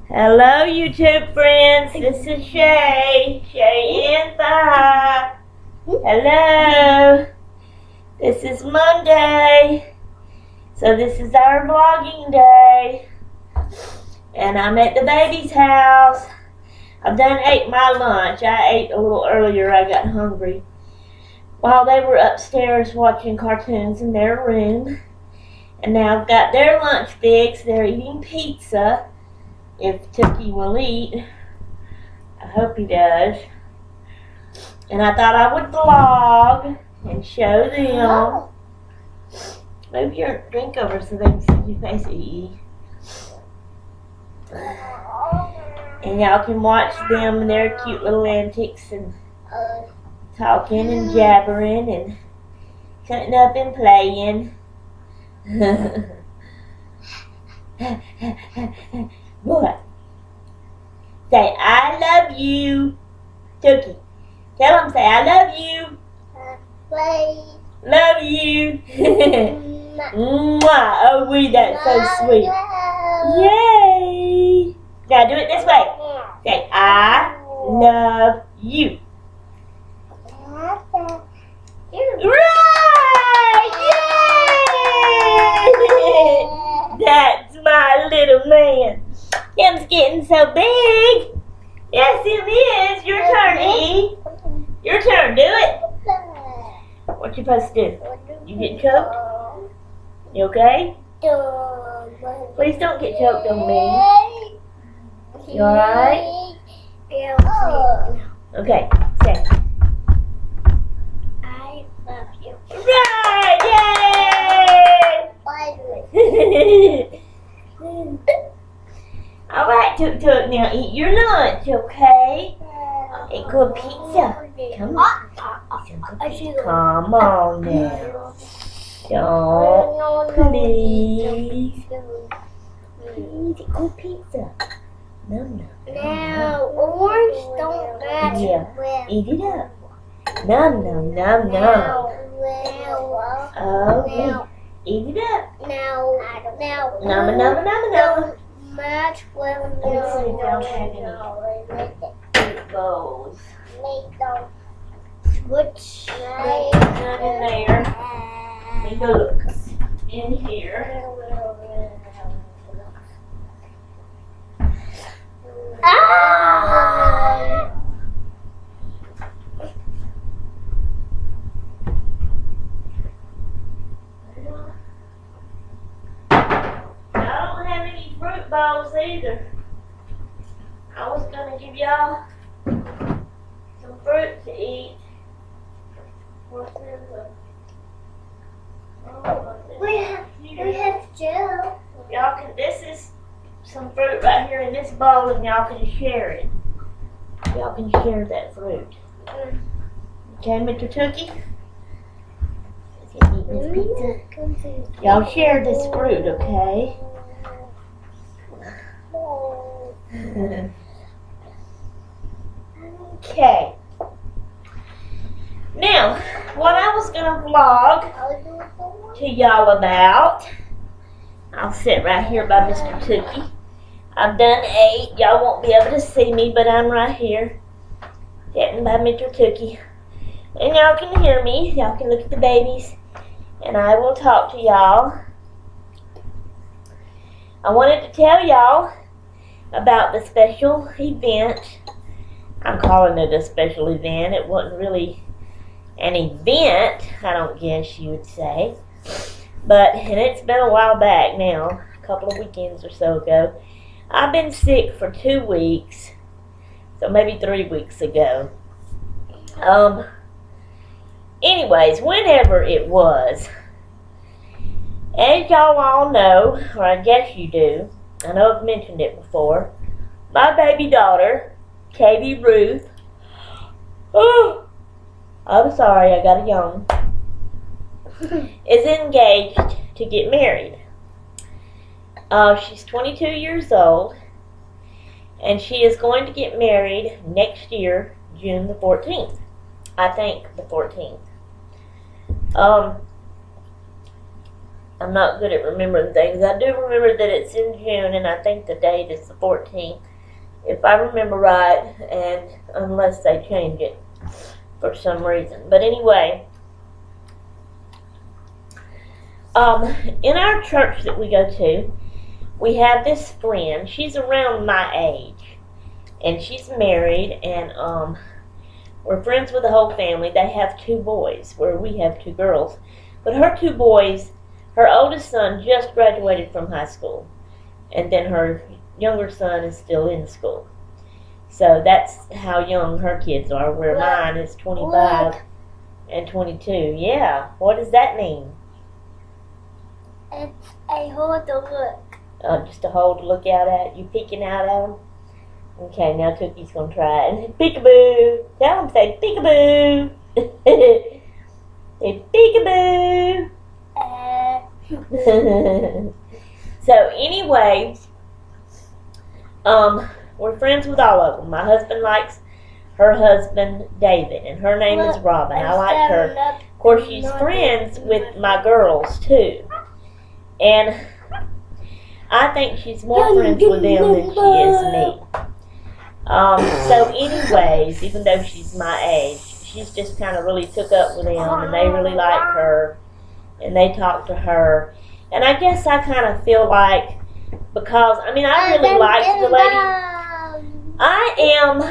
Hello, YouTube friends. This is Shay. Shay and Fi. Hello. This is Monday. So this is our vlogging day. And I'm at the baby's house. I've done ate my lunch. I ate a little earlier. I got hungry. While they were upstairs watching cartoons in their room. And now I've got their lunch fixed. They're eating pizza. If Tookie will eat. I hope he does. And I thought I would vlog and show them. Move your drink over so they can see your face eat. And y'all can watch them and their cute little antics and talking and jabbering and cutting up and playing. What? Say, I love you. Tookie. Tell them, say, I love you. Love you. Mwah. Oh, wee, that's so sweet. Yay. Now do it this way. Say, I love you. Right! Yay! That's my little man. Him's getting so big. Yes, him is. Your turn, E. Your turn. Do it. What you supposed to do? You getting choked? You okay? Please don't get choked on me. You alright? Okay. Say. I love you. Right! Yay! Alright, Tuk Tuk, now eat your lunch, okay? Eat good pizza. Come on. Come on now. Don't. Please. Please, eat good pizza. No. Now, orange don't match with. Eat it up. No. Okay. Eat it up. Now, No. don't match with. Let me see if y'all have any bowls. Which? None in there. Let me go look in here. Ah! I don't have any fruit bowls either. I was gonna give y'all some fruit to eat. What's this? We have Joe. Y'all can. This is some fruit right here in this bowl, and y'all can share it. Y'all can share that fruit. Okay, Mr. Tookie? Is he eating his pizza? Y'all share this fruit, okay? Okay. Now, what I was gonna vlog to y'all about, I'll sit right here by Mr. Tookie. I've done 8. Y'all won't be able to see me, but I'm right here, sitting by Mr. Tookie. And y'all can hear me. Y'all can look at the babies, and I will talk to y'all. I wanted to tell y'all about the special event. I'm calling it a special event. It wasn't really an event, I don't guess you would say. But, and it's been a while back now, a couple of weekends or so ago. I've been sick for 2 weeks, so maybe 3 weeks ago. Anyways, whenever it was, as y'all all know, or I guess you do, I know I've mentioned it before, my baby daughter, Katie Ruth, I'm sorry, I got a yawn, is engaged to get married. She's 22 years old, and she is going to get married next year, June the 14th. I think the 14th. I'm not good at remembering things. I do remember that it's in June, and I think the date is the 14th, if I remember right, and unless they change it for some reason. But anyway, in our church that we go to, we have this friend. She's around my age, and she's married, and we're friends with the whole family. They have 2 boys, where we have 2 girls. But her 2 boys, her oldest son just graduated from high school, and then her younger son is still in school. So that's how young her kids are, where mine is 25 and 22. Yeah, what does that mean? It's a hold to look. Just a hole to look out at? You peeking out at them? Okay, now Cookie's going to try it. Peekaboo! Tell them, say peekaboo! Say peekaboo! So anyway, we're friends with all of them. My husband likes her husband, David, and her name is Robin. I like her. Of course, she's friends with my girls, too. And I think she's more friends with them than she is me. So anyways, even though she's my age, she's just kind of really took up with them, and they really like her, and they talk to her. And I guess I kind of feel like, because, I mean, I really liked the lady. I am,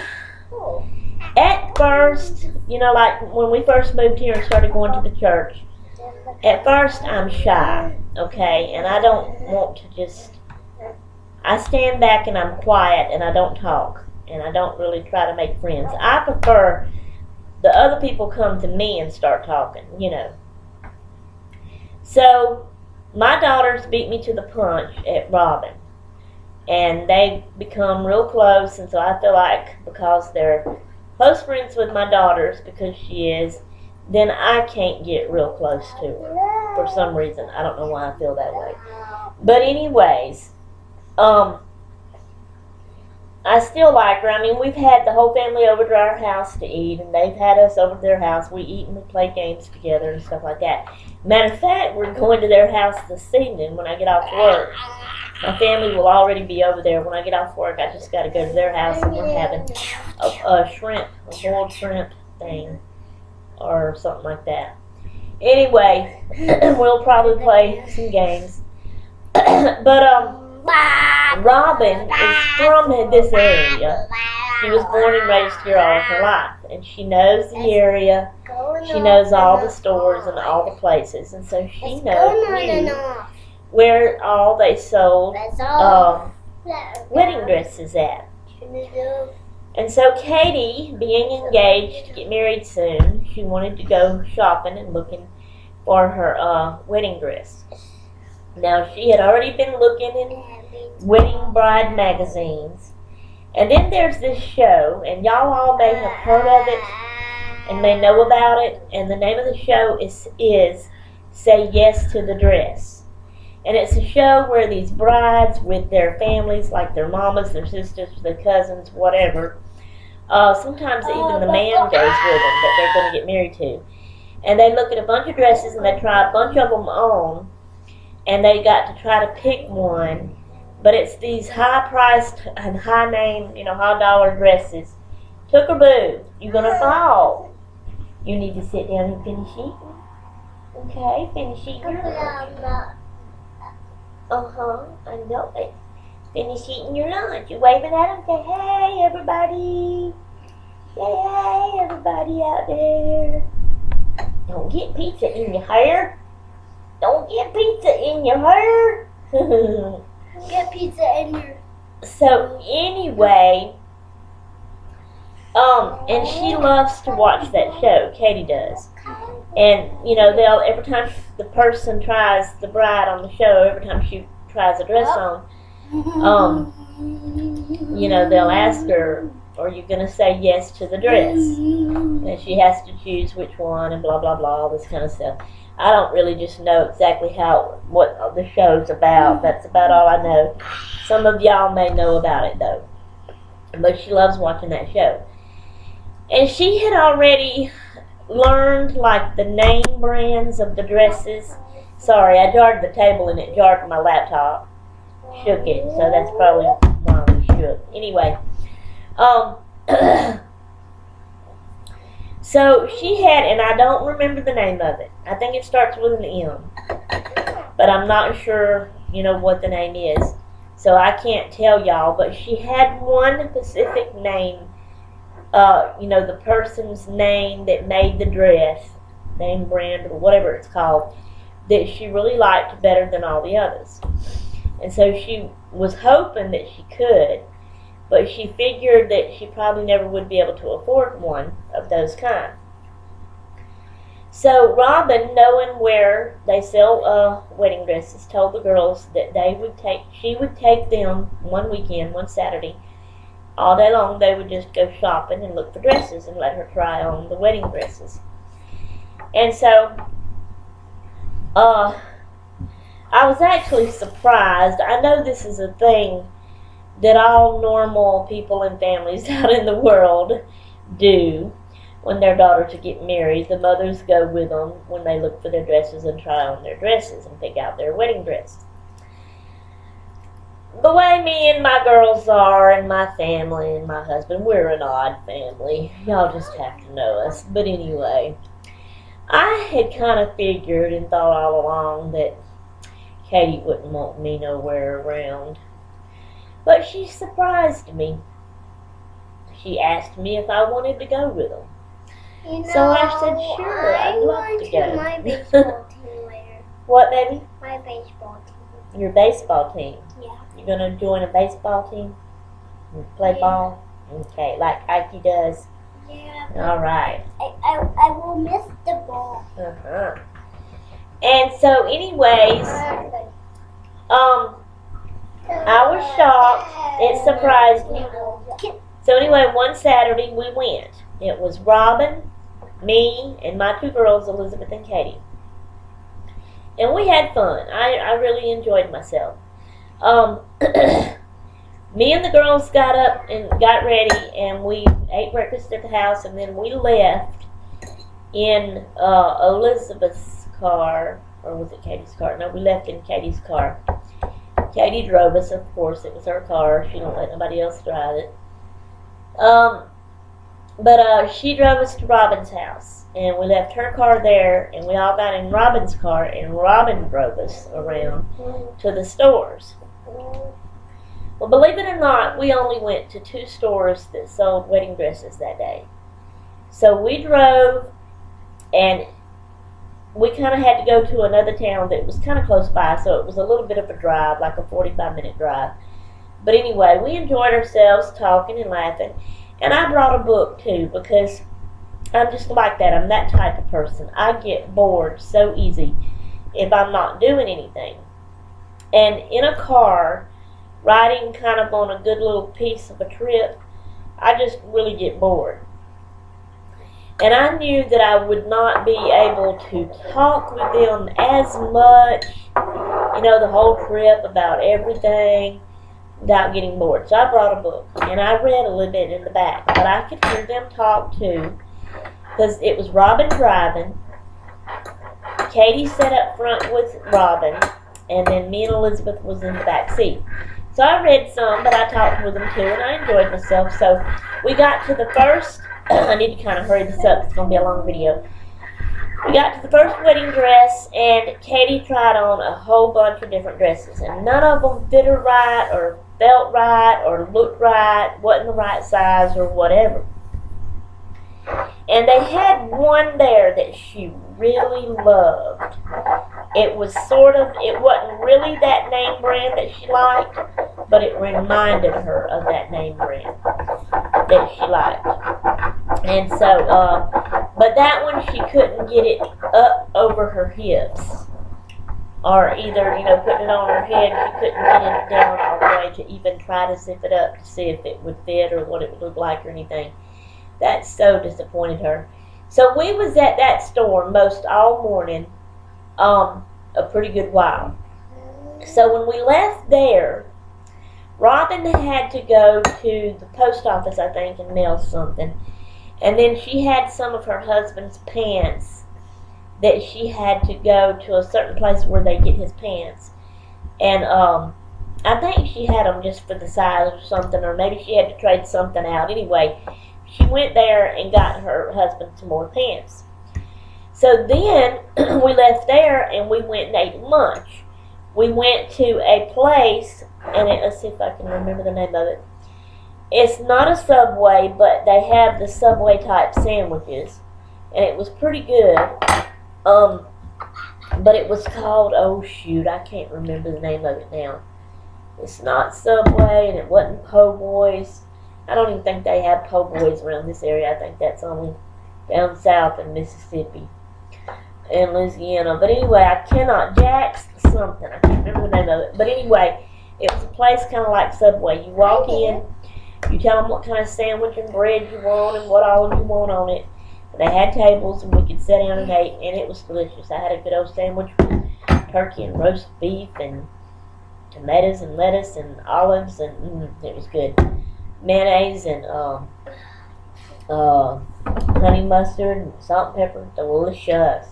at first, you know, like when we first moved here and started going to the church, at first I'm shy, okay, and I don't want to just, I stand back and I'm quiet and I don't talk, and I don't really try to make friends. I prefer the other people come to me and start talking, you know. So, my daughters beat me to the punch at Robin, and they become real close, and so I feel like because they're close friends with my daughters, because she is, then I can't get real close to her for some reason. I don't know why I feel that way. But anyways, I still like her. I mean, we've had the whole family over to our house to eat, and they've had us over to their house. We eat and we play games together and stuff like that. Matter of fact, we're going to their house this evening when I get off work. My family will already be over there. When I get off work, I just got to go to their house, and we're having a boiled shrimp thing or something like that. Anyway, we'll probably play some games. But, Robin is from this area. She was born and raised here all of her life, and she knows the area. She knows all the stores and all the places, and so she knew where all they sold wedding dresses at. And so Katie, being engaged to get married soon, she wanted to go shopping and looking for her wedding dress. Now, she had already been looking in wedding bride magazines. And then there's this show, and y'all all may have heard of it and may know about it. And the name of the show is Say Yes to the Dress. And it's a show where these brides with their families, like their mamas, their sisters, their cousins, whatever, sometimes even the man goes with them that they're going to get married to. And they look at a bunch of dresses and they try a bunch of them on. And they got to try to pick one, but it's these high-priced and high-name, high-dollar dresses. Took-a-boo, you're gonna fall. You need to sit down and finish eating. Okay, finish eating your lunch. I know it. Finish eating your lunch. You're waving at them. Say, hey, everybody. Say, hey, everybody out there. Don't get pizza in your hair. Don't get pizza in your hair. Get pizza in your... So anyway, and she loves to watch that show. Katie does. And, they'll, every time the person tries, the bride on the show, every time she tries a dress on, they'll ask her, are you going to say yes to the dress? And she has to choose which one and blah, blah, blah, all this kind of stuff. I don't really just know exactly what the show's about. That's about all I know. Some of y'all may know about it, though. But she loves watching that show. And she had already learned, like, the name brands of the dresses Sorry, I jarred the table and it jarred my laptop. Shook it, so that's probably why we shook. Anyway, so she had, and I don't remember the name of it. I think it starts with an M, but I'm not sure, what the name is. So I can't tell y'all, but she had one specific name, the person's name that made the dress, name, brand, or whatever it's called, that she really liked better than all the others. And so she was hoping that she could, but she figured that she probably never would be able to afford one of those kind. So Robin, knowing where they sell wedding dresses, told the girls that she would take them one weekend, one Saturday, all day long. They would just go shopping and look for dresses and let her try on the wedding dresses. And so, I was actually surprised. I know this is a thing that all normal people and families out in the world do when their daughters get married. The mothers go with them when they look for their dresses and try on their dresses and pick out their wedding dress. The way me and my girls are, and my family and my husband, we're an odd family. Y'all just have to know us. But anyway, I had kind of figured and thought all along that Katie wouldn't want me nowhere around. But she surprised me. She asked me if I wanted to go with them. So I said, sure, I'd love to go. My baseball team later. What, baby? My baseball team. Your baseball team? Yeah. You're going to join a baseball team? And play ball? Okay, like Ike does? Yeah. All right. I will miss the ball. Uh-huh. And so anyways, I was shocked. It surprised me. So anyway, one Saturday we went. It was Robin, me, and my two girls, Elizabeth and Katie. And we had fun. I really enjoyed myself. Me and the girls got up and got ready, and we ate breakfast at the house, and then we left in Elizabeth's car, or was it Katie's car? No, we left in Katie's car. Katie drove us, of course. It was her car. She don't let nobody else drive it. But she drove us to Robin's house, and we left her car there, and we all got in Robin's car, and Robin drove us around to the stores. Well, believe it or not, we only went to 2 stores that sold wedding dresses that day. So we drove, and we kind of had to go to another town that was kind of close by, so it was a little bit of a drive, like a 45-minute drive. But anyway, we enjoyed ourselves talking and laughing. And I brought a book too, because I'm just like that. I'm that type of person. I get bored so easy if I'm not doing anything. And in a car, riding kind of on a good little piece of a trip, I just really get bored. And I knew that I would not be able to talk with them as much, the whole trip about everything, without getting bored. So I brought a book, and I read a little bit in the back, but I could hear them talk too, because it was Robin driving, Katie sat up front with Robin, and then me and Elizabeth was in the back seat. So I read some, but I talked with them too, and I enjoyed myself. So we got to the first, I need to kind of hurry this up, it's going to be a long video. We got to the first wedding dress, and Katie tried on a whole bunch of different dresses, and none of them fit her right, or felt right, or looked right, wasn't the right size, or whatever. And they had one there that she really loved. It wasn't really that name brand that she liked, but it reminded her of that name brand that she liked. And so, but that one she couldn't get it up over her hips. Or either, putting it on her head, she couldn't get it down all the way to even try to zip it up to see if it would fit or what it would look like or anything. That so disappointed her. So we was at that store most all morning, a pretty good while. So when we left there, Robin had to go to the post office, I think, and mail something. And then she had some of her husband's pants that she had to go to a certain place where they get his pants. And I think she had them just for the size or something, or maybe she had to trade something out. Anyway, she went there and got her husband some more pants. So then we left there and we went and ate lunch. We went to a place, and let's see if I can remember the name of it. It's not a Subway, but they have the Subway type sandwiches, and it was pretty good. But it was called, oh shoot, I can't remember the name of it now. It's not Subway, and it wasn't Po' Boys. I don't even think they have Po' Boys around this area. I think that's only down south in Mississippi and Louisiana. But anyway, I cannot, Jack's something. I can't remember the name of it. But anyway, it was a place kind of like Subway. You walk in, you tell them what kind of sandwich and bread you want and what all you want on it. And they had tables, and we could sit down and eat, and it was delicious. I had a good old sandwich with turkey and roast beef and tomatoes and lettuce and olives, and it was good. Mayonnaise and honey mustard and salt and pepper. Delicious.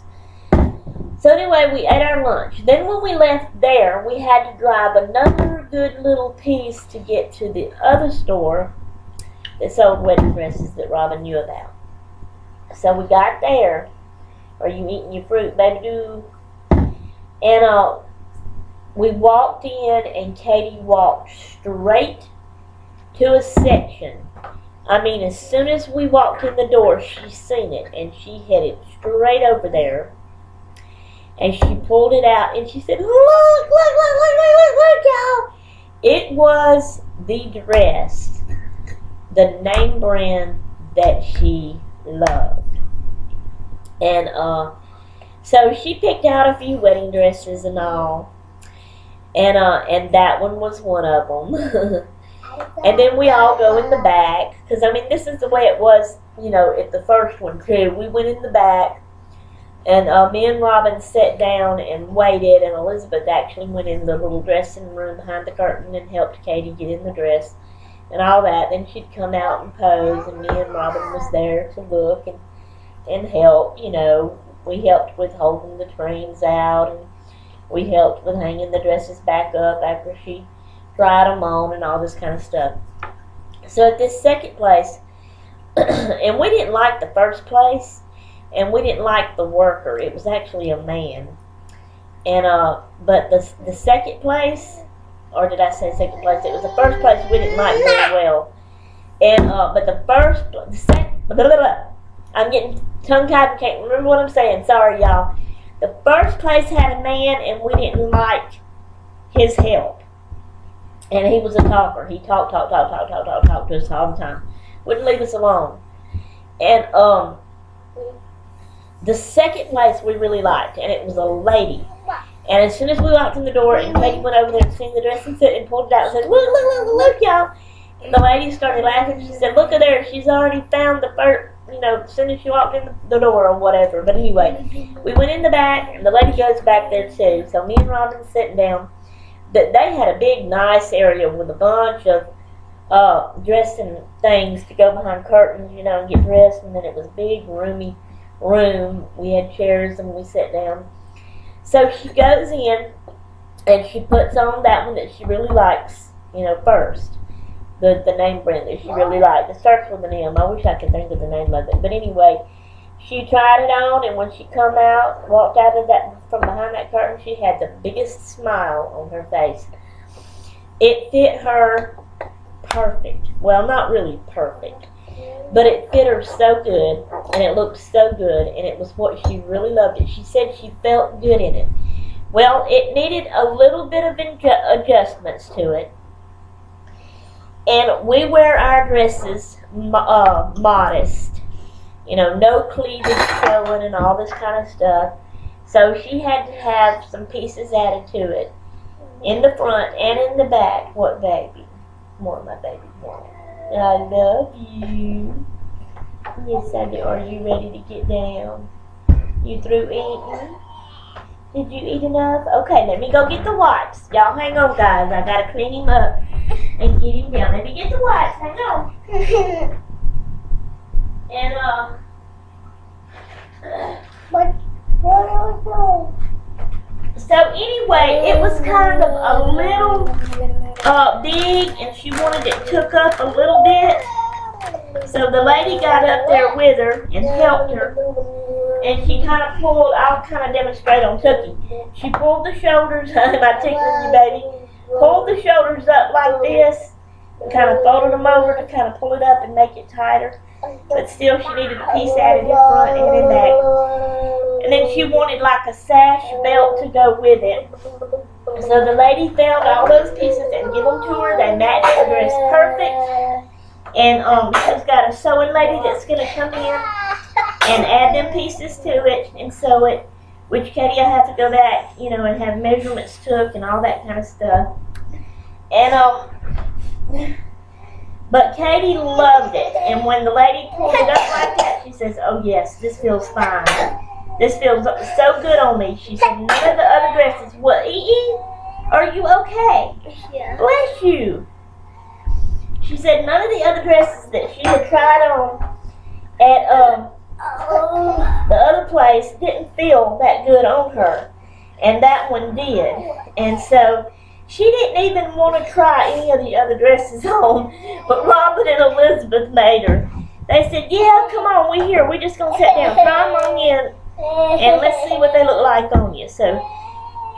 So anyway, we ate our lunch. Then when we left there, we had to drive another good little piece to get to the other store that sold wedding dresses that Robin knew about. So we got there. Are you eating your fruit, baby? Do. And we walked in, and Katie walked straight to a section. I mean, as soon as we walked in the door, she seen it, and she headed straight over there. And she pulled it out, and she said, look, y'all. It was the dress, the name brand that she loved. And so she picked out a few wedding dresses and all. And that one was one of them. And then we all go in the back, because, I mean, this is the way it was, you know, at the first one, too. We went in the back, and me and Robin sat down and waited, and Elizabeth actually went in the little dressing room behind the curtain and helped Katie get in the dress and all that. Then she'd come out and pose, and me and Robin was there to look and help, you know. We helped with holding the trains out, and we helped with hanging the dresses back up after she tried them on and all this kind of stuff. So at this second place, and we didn't like the first place, and we didn't like the worker. It was actually a man. And but the second place, or did I say second place? It was the first place we didn't like very well. And but the second, I'm getting tongue-tied and can't remember what I'm saying. Sorry, y'all. The first place had a man, and we didn't like his help. And he was a talker. He talked to us all the time. Wouldn't leave us alone. And the second place we really liked, and it was a lady. And as soon as we walked in the door, and Katie went over there and seen the dress and pulled it out and said, look, y'all. And the lady started laughing. She said, look at her. She's already found the first, you know, as soon as she walked in the door or whatever. But anyway, we went in the back, and the lady goes back there too. So me and Robin sitting down. That they had a big, nice area with a bunch of dressing things to go behind curtains, you know, and get dressed. And then it was a big, roomy room. We had chairs, and we sat down. So she goes in, and she puts on that one that she really likes, you know, first. The name brand that she really liked. It starts with an M. I wish I could think of the name of it. But anyway, she tried it on, and when she come out, walked out of that, from behind that curtain, she had the biggest smile on her face. It fit her perfect. Well, not really perfect, but it fit her so good, and it looked so good, and it was what she really loved it. She said she felt good in it. Well, it needed a little bit of adjustments to it, and we wear our dresses modest. You know, no cleavage showing and all this kind of stuff. So she had to have some pieces added to it. In the front and in the back. What, baby? More, my baby, more. I love you. Yes, I do. Are you ready to get down? You through eating? Did you eat enough? Okay, let me go get the wipes. Y'all hang on, guys. I gotta clean him up and get him down. Let me get the wipes. Hang on. And, What So anyway, it was kind of a little big, and she wanted it took up a little bit. So the lady got up there with her and helped her, and she kind of pulled. I'll kind of demonstrate on Cookie. She pulled the shoulders. Am I tickling you, baby? Pulled the shoulders up like this, and kind of folded them over to kind of pull it up and make it tighter. But still, she needed a piece added in front and in back. And then she wanted like a sash belt to go with it. So the lady found all those pieces and give them to her. They matched the dress perfect. And she's got a sewing lady that's going to come in and add them pieces to it and sew it. Which Katie, I have to go back, you know, and have measurements took and all that kind of stuff. And but Katie loved it, and when the lady pulled it up like that, she says, "Oh yes, this feels fine. This feels so good on me." She said, "None of the other dresses." What, E.E.? Are you okay? Yeah. Bless you. She said none of the other dresses that she had tried on at the other place didn't feel that good on her, and that one did. And so she didn't even want to try any of the other dresses on, but Robin and Elizabeth made her. They said, "Yeah, come on, we're here. We're just going to sit down, try them on in, and let's see what they look like on you." So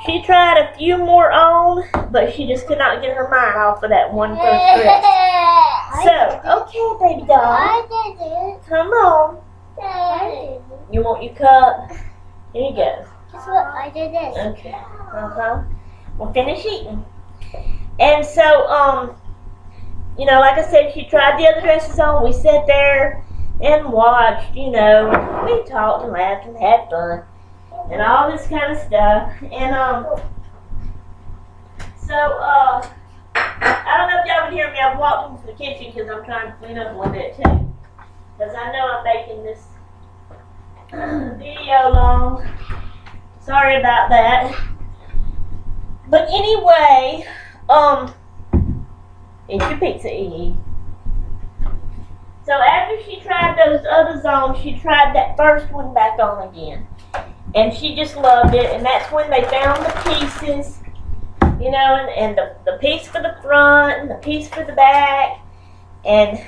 she tried a few more on, but she just could not get her mind off of that one first dress. So, okay, baby doll, I did it. come on. I did it. You want your cup? Here you go. Guess what? I did this. Okay. We'll finish eating. And so, you know, like I said, she tried the other dresses on. We sat there and watched, you know, we talked and laughed and had fun and all this kind of stuff. And, so, I don't know if y'all can hear me. I've walked into the kitchen because I'm trying to clean up a little bit too. Because I know I'm making this video long. Sorry about that. But anyway, it's your pizza, E.E. So after she tried those others on, she tried that first one back on again. And she just loved it. And that's when they found the pieces, you know, and the piece for the front and the piece for the back. And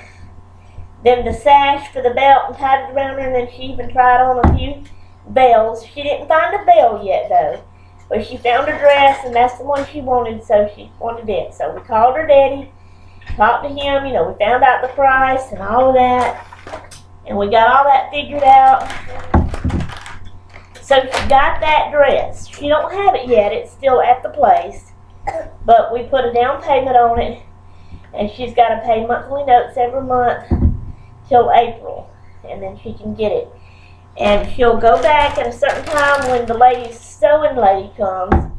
then the sash for the belt and tied it around her. And then she even tried on a few bells. She didn't find a bell yet, though. But she found her dress, and that's the one she wanted, so she wanted it. So we called her daddy, talked to him, you know, we found out the price and all of that. And we got all that figured out. So she got that dress. She don't have it yet, it's still at the place. But we put a down payment on it, and she's got to pay monthly notes every month till April, and then she can get it. And she'll go back at a certain time when the sewing lady comes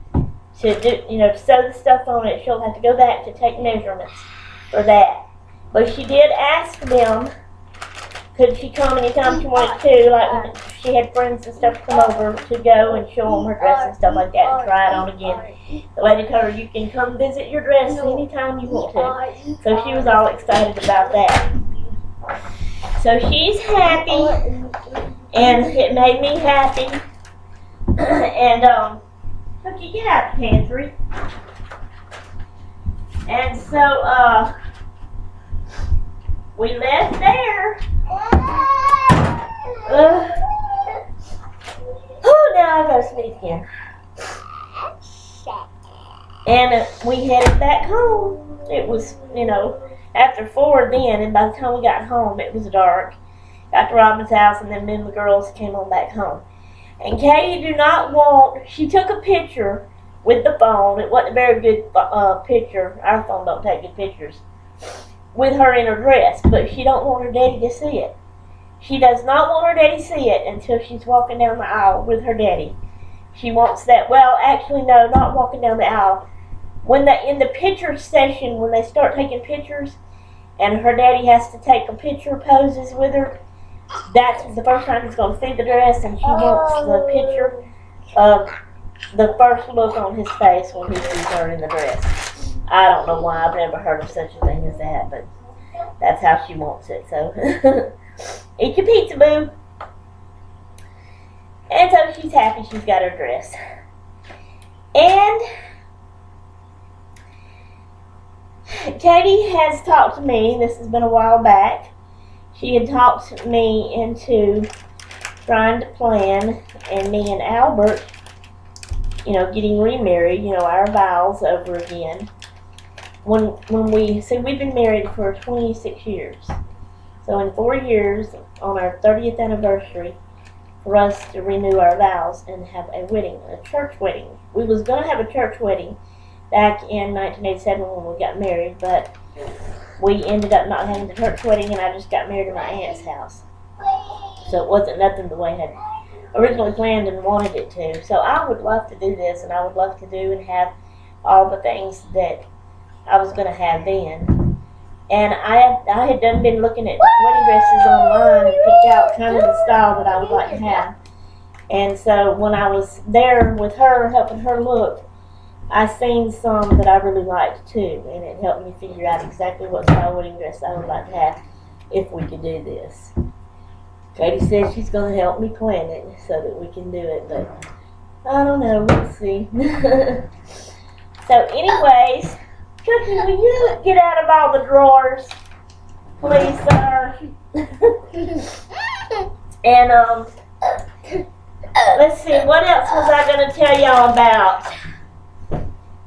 to do, you know, to sew the stuff on it. She'll have to go back to take measurements for that. But she did ask them, could she come anytime she wanted to, like when she had friends and stuff come over to go and show them her dress and stuff like that and try it on again. The lady told her, you can come visit your dress anytime you want to. So she was all excited about that. So she's happy. And it made me happy. And, Cookie, get out of the pantry. And so, we left there. Oh, now I gotta sneeze again. And we headed back home. It was, you know, after 4 then, and by the time we got home, it was dark. Got to Robin's house, and then me and the girls came on back home. And Katie do not want, she took a picture with the phone. It wasn't a very good picture. Our phone don't take good pictures. With her in her dress, but she don't want her daddy to see it. She does not want her daddy to see it until she's walking down the aisle with her daddy. She wants that, well, actually, no, not walking down the aisle. When in the picture session, when they start taking pictures, and her daddy has to take a picture poses with her, that's the first time he's going to see the dress, and she wants the picture of the first look on his face when he sees her in the dress. I don't know why. I've never heard of such a thing as that, but that's how she wants it. So, eat your pizza, boo. And so she's happy she's got her dress. And Katie has talked to me, this has been a while back, she had talked me into trying to plan, and me and Albert, getting remarried, our vows over again. When we've been married for 26 years. So in 4 years, on our 30th anniversary, for us to renew our vows and have a wedding, a church wedding. We was going to have a church wedding back in 1987 when we got married, but we ended up not having the church wedding, and I just got married in my aunt's house. So it wasn't nothing the way I had originally planned and wanted it to. So I would love to do this, and I would love to do and have all the things that I was going to have then. And I had been looking at wedding dresses online and picked out kind of the style that I would like to have. And so when I was there with her, helping her look, I seen some that I really liked too, and it helped me figure out exactly what style wedding dress I would like to have if we could do this. Katie says she's going to help me plan it so that we can do it, but I don't know, we'll see. So anyways, Cookie, will you get out of all the drawers, please, sir? And, let's see, what else was I going to tell y'all about?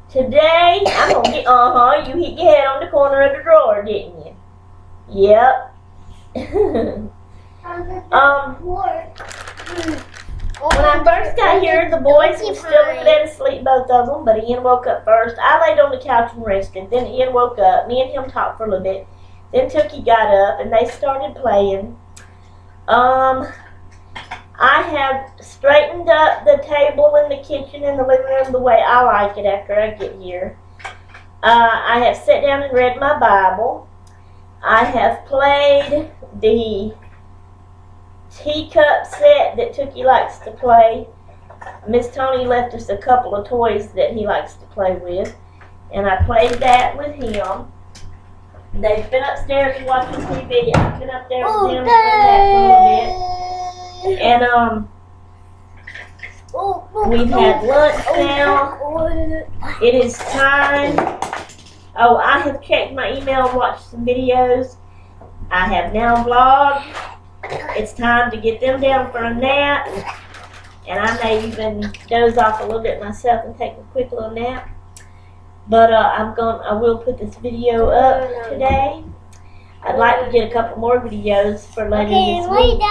Today, I'm going to get, you hit your head on the corner of the drawer, didn't you? Yep. When I first got here, the boys were still dead asleep, both of them, but Ian woke up first. I laid on the couch and rested. Then Ian woke up. Me and him talked for a little bit. Then Tookie got up, and they started playing. I have straightened up the table in the kitchen and the living room the way I like it after I get here. I have sat down and read my Bible. I have played the teacup set that Tookie likes to play. Miss Tony left us a couple of toys that he likes to play with, and I played that with him. They've been upstairs watching TV. I've been up there with them and that for a little bit. And we've had lunch now. It is time. Oh, I have checked my email and watched some videos. I have now vlogged. It's time to get them down for a nap, and I may even doze off a little bit myself and take a quick little nap. But I will put this video up today. I'd like to get a couple more videos for later this week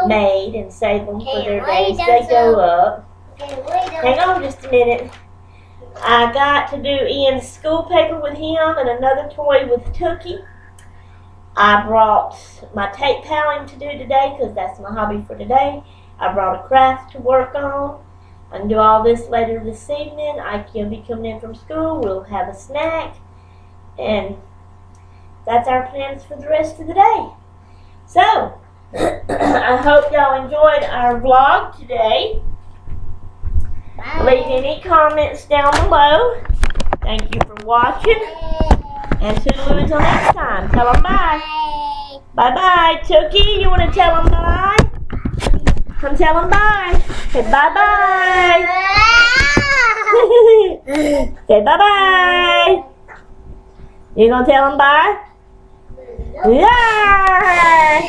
made and save them for their days they go up. Hang on just a minute. I got to do Ian's school paper with him and another toy with Tookie. I brought my tape piling to do today because that's my hobby for today. I brought a craft to work on. I can do all this later this evening. I can be coming in from school. We'll have a snack. And that's our plans for the rest of the day. So, I hope y'all enjoyed our vlog today. Bye. Leave any comments down below. Thank you for watching. And toodaloo until next time. Tell them bye. Bye-bye. Tookie, you want to tell them bye? Come tell them bye. Say bye-bye. Say bye-bye. You going to tell them bye? Yeah.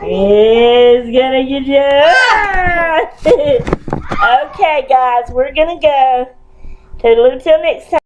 It's gonna get you. Okay, guys, we're gonna go. Toodaloo till next time.